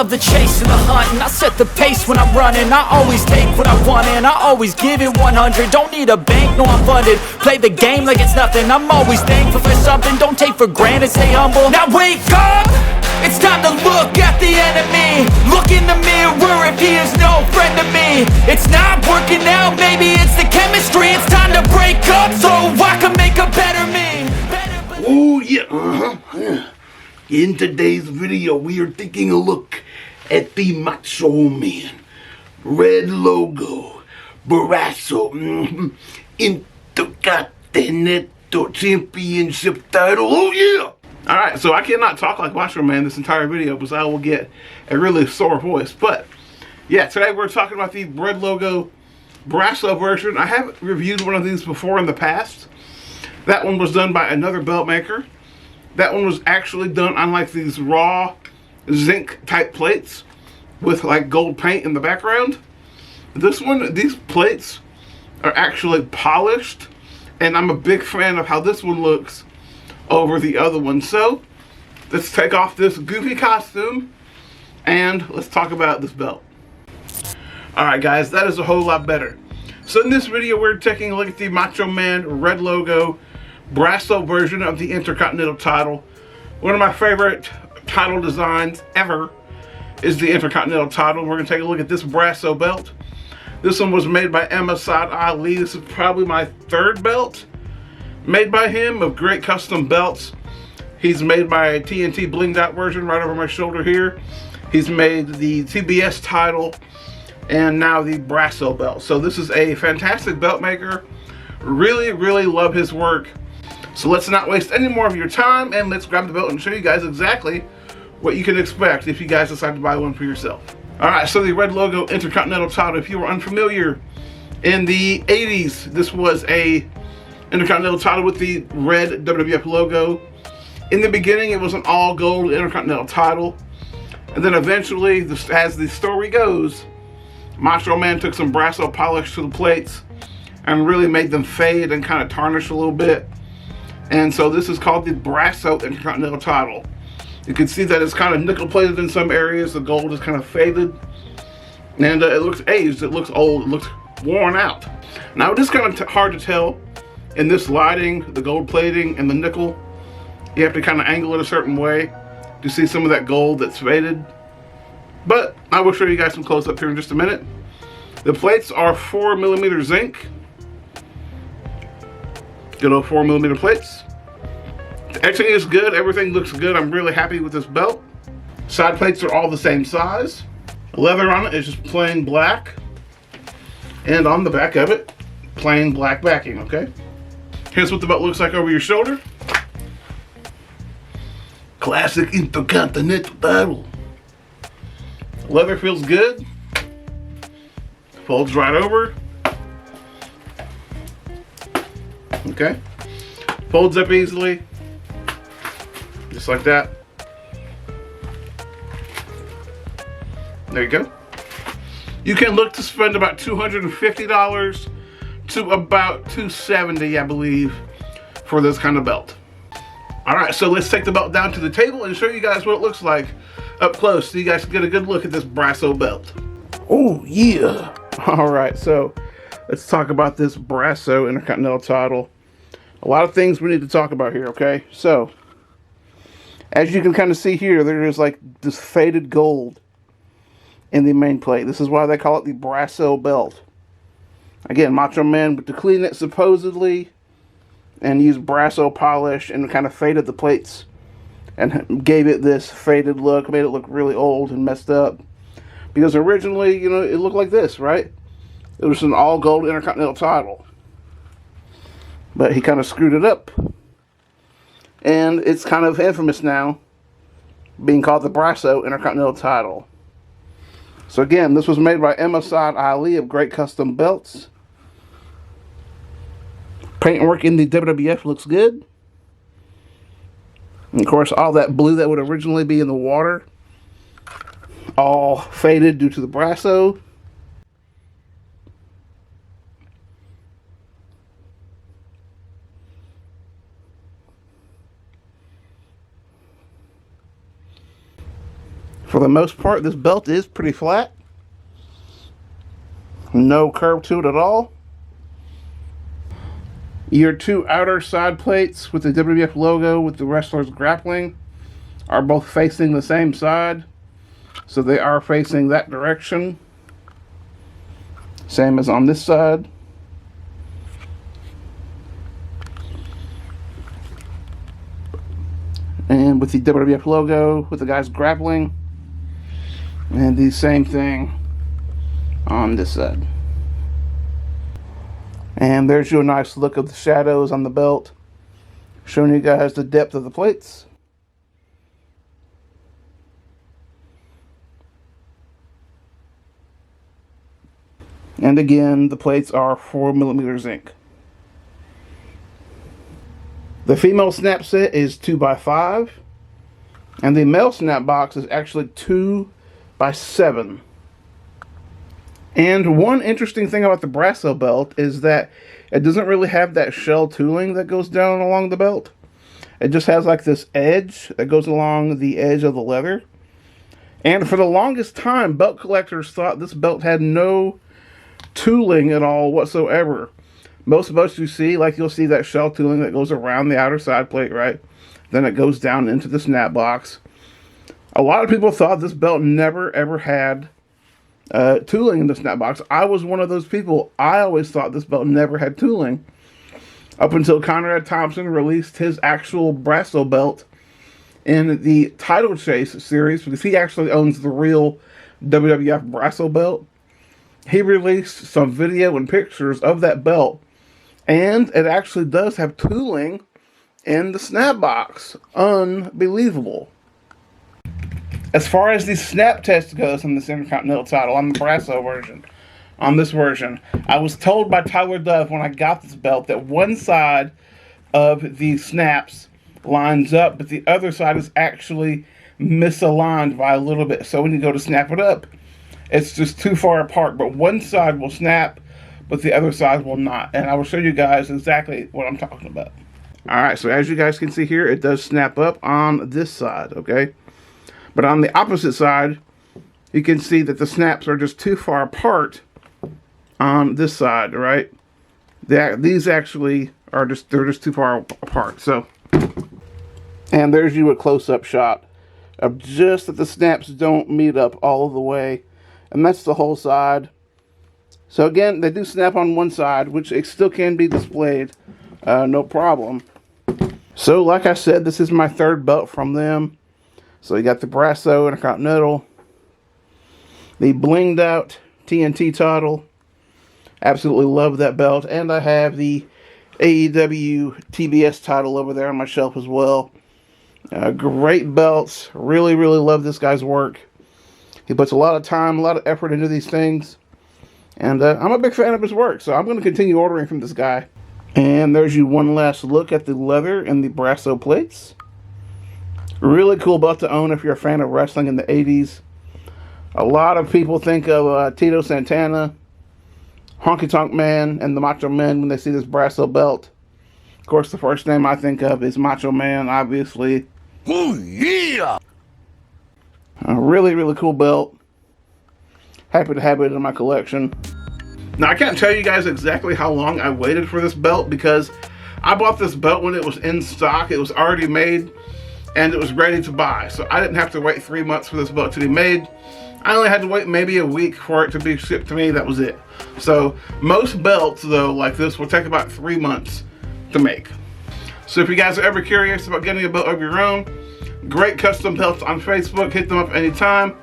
love the chase and the hunt, and I set the pace when I'm running. I always take what I want and I always give it 100. Don't need a bank, no I'm funded. Play the game like it's nothing. I'm always thankful for something. Don't take for granted, stay humble. Now wake up! It's time to look at the enemy. Look in the mirror if he is no friend to me. It's not working out, maybe it's the chemistry. It's time to break up so I can make a better me. Oh yeah, In today's video, we are taking a look at the Macho Man red logo Brasso Intercontinental Championship title. Oh yeah! Alright, so I cannot talk like Macho Man this entire video because I will get a really sore voice. But yeah, today we're talking about the red logo Brasso version. I have reviewed one of these before in the past. That one was done by another belt maker. That one was actually done on like these raw zinc type plates with like gold paint in the background. This one, these plates are actually polished, and I'm a big fan of how this one looks over the other one. So let's take off this goofy costume and let's talk about this belt. Alright guys, that is a whole lot better. So in this video we're taking a look at the Macho Man red logo Brasso version of the Intercontinental title. One of my favorite title designs ever is the Intercontinental title. We're going to take a look at this Brasso belt. This one was made by Ali. This is probably my third belt made by him of great custom belts. He's made my TNT blinged out version right over my shoulder here. He's made the TBS title and now the Brasso belt. So this is a fantastic belt maker. Really, really love his work. So let's not waste any more of your time and let's grab the belt and show you guys exactly what you can expect if you guys decide to buy one for yourself. Alright, so the red logo Intercontinental title, if you were unfamiliar, in the 80s, this was a Intercontinental title with the red WWF logo. In the beginning, it was an all gold Intercontinental title. And then eventually, as the story goes, Macho Man took some Brasso polish to the plates and really made them fade and kind of tarnish a little bit. And so this is called the Brasso Intercontinental title. You can see that it's kind of nickel plated in some areas. The gold is kind of faded. And it looks aged, it looks old, it looks worn out. Now it is kind of hard to tell in this lighting, the gold plating and the nickel. You have to kind of angle it a certain way to see some of that gold that's faded. But I will show you guys some close up here in just a minute. The plates are 4mm zinc. Good old 4mm plates. Everything is good, everything looks good. I'm really happy with this belt. Side plates are all the same size. The leather on it is just plain black. And on the back of it, plain black backing, okay? Here's what the belt looks like over your shoulder. Classic Intercontinental title. Leather feels good. Folds right over. Okay. Folds up easily. Just like that. There you go. You can look to spend about $250 to about $270, I believe, for this kind of belt. Alright, so let's take the belt down to the table and show you guys what it looks like up close so you guys can get a good look at this Brasso belt. Oh yeah! Alright, so let's talk about this Brasso Intercontinental title. A lot of things we need to talk about here, okay? So, as you can kind of see here, there is like this faded gold in the main plate. This is why they call it the Brasso belt. Again, Macho Man to clean it supposedly and used Brasso polish and kind of faded the plates and gave it this faded look, made it look really old and messed up. Because originally, you know, it looked like this, right? It was an all gold Intercontinental title. But he kind of screwed it up. And it's kind of infamous now, being called the Brasso Intercontinental title. So again, this was made by Ali of Great Custom Belts. Paintwork in the WWF looks good. And of course, all that blue that would originally be in the water, all faded due to the Brasso. For the most part, this belt is pretty flat. No curve to it at all. Your two outer side plates with the WWF logo with the wrestlers grappling are both facing the same side. So they are facing that direction. Same as on this side. And with the WWF logo with the guys grappling. And the same thing on this side. And there's you a nice look of the shadows on the belt, showing you guys the depth of the plates. And again, the plates are 4mm zinc. The female snap set is 2x5, and the male snap box is actually 2x7. And one interesting thing about the Brasso belt is that it doesn't really have that shell tooling that goes down along the belt. It just has like this edge that goes along the edge of the leather. And for the longest time, belt collectors thought this belt had no tooling at all whatsoever. Most belts you see, like you'll see that shell tooling that goes around the outer side plate, right? Then it goes down into the snap box. A lot of people thought this belt never ever had tooling in the snap box. I was one of those people. I always thought this belt never had tooling up until Conrad Thompson released his actual Brasso belt in the Title Chase series, because he actually owns the real WWF Brasso belt. He released some video and pictures of that belt, and it actually does have tooling in the snap box. Unbelievable. As far as the snap test goes on this Intercontinental title, on the Brasso version, on this version, I was told by Tyler Dove when I got this belt that one side of the snaps lines up, but the other side is actually misaligned by a little bit. So when you go to snap it up, it's just too far apart. But one side will snap, but the other side will not. And I will show you guys exactly what I'm talking about. Alright, so as you guys can see here, it does snap up on this side, okay? But on the opposite side, you can see that the snaps are just too far apart on this side, right? These actually are they're just too far apart. So, and there's you a close-up shot of just that the snaps don't meet up all of the way. And that's the whole side. So again, they do snap on one side, which it still can be displayed, no problem. So like I said, this is my third belt from them. So you got the Brasso Intercontinental, the blinged out TNT title. Absolutely love that belt. And I have the AEW TBS title over there on my shelf as well. Great belts. Really, really love this guy's work. He puts a lot of time, a lot of effort into these things. And I'm a big fan of his work, so I'm going to continue ordering from this guy. And there's you one last look at the leather and the Brasso plates. Really cool belt to own if you're a fan of wrestling in the 80s. A lot of people think of Tito Santana, Honky Tonk Man, and the Macho Man when they see this Brasso belt. Of course, the first name I think of is Macho Man, obviously. Oh, yeah! A really, really cool belt. Happy to have it in my collection. Now, I can't tell you guys exactly how long I waited for this belt, because I bought this belt when it was in stock. It was already made, and it was ready to buy. So I didn't have to wait 3 months for this belt to be made. I only had to wait maybe a week for it to be shipped to me. That was it. So most belts, though, like this, will take about 3 months to make. So if you guys are ever curious about getting a belt of your own, great custom belts on Facebook. Hit them up anytime.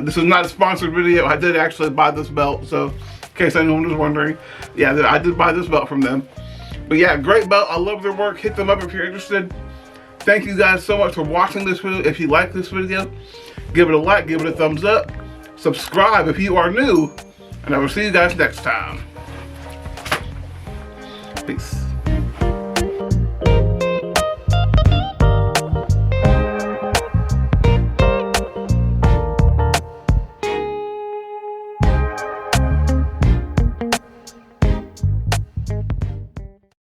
This is not a sponsored video. I did actually buy this belt, so in case anyone was wondering, yeah, I did buy this belt from them. But yeah, great belt. I love their work. Hit them up if you're interested. Thank you guys so much for watching this video. If you like this video, give it a like, give it a thumbs up, subscribe if you are new, and I will see you guys next time. Peace.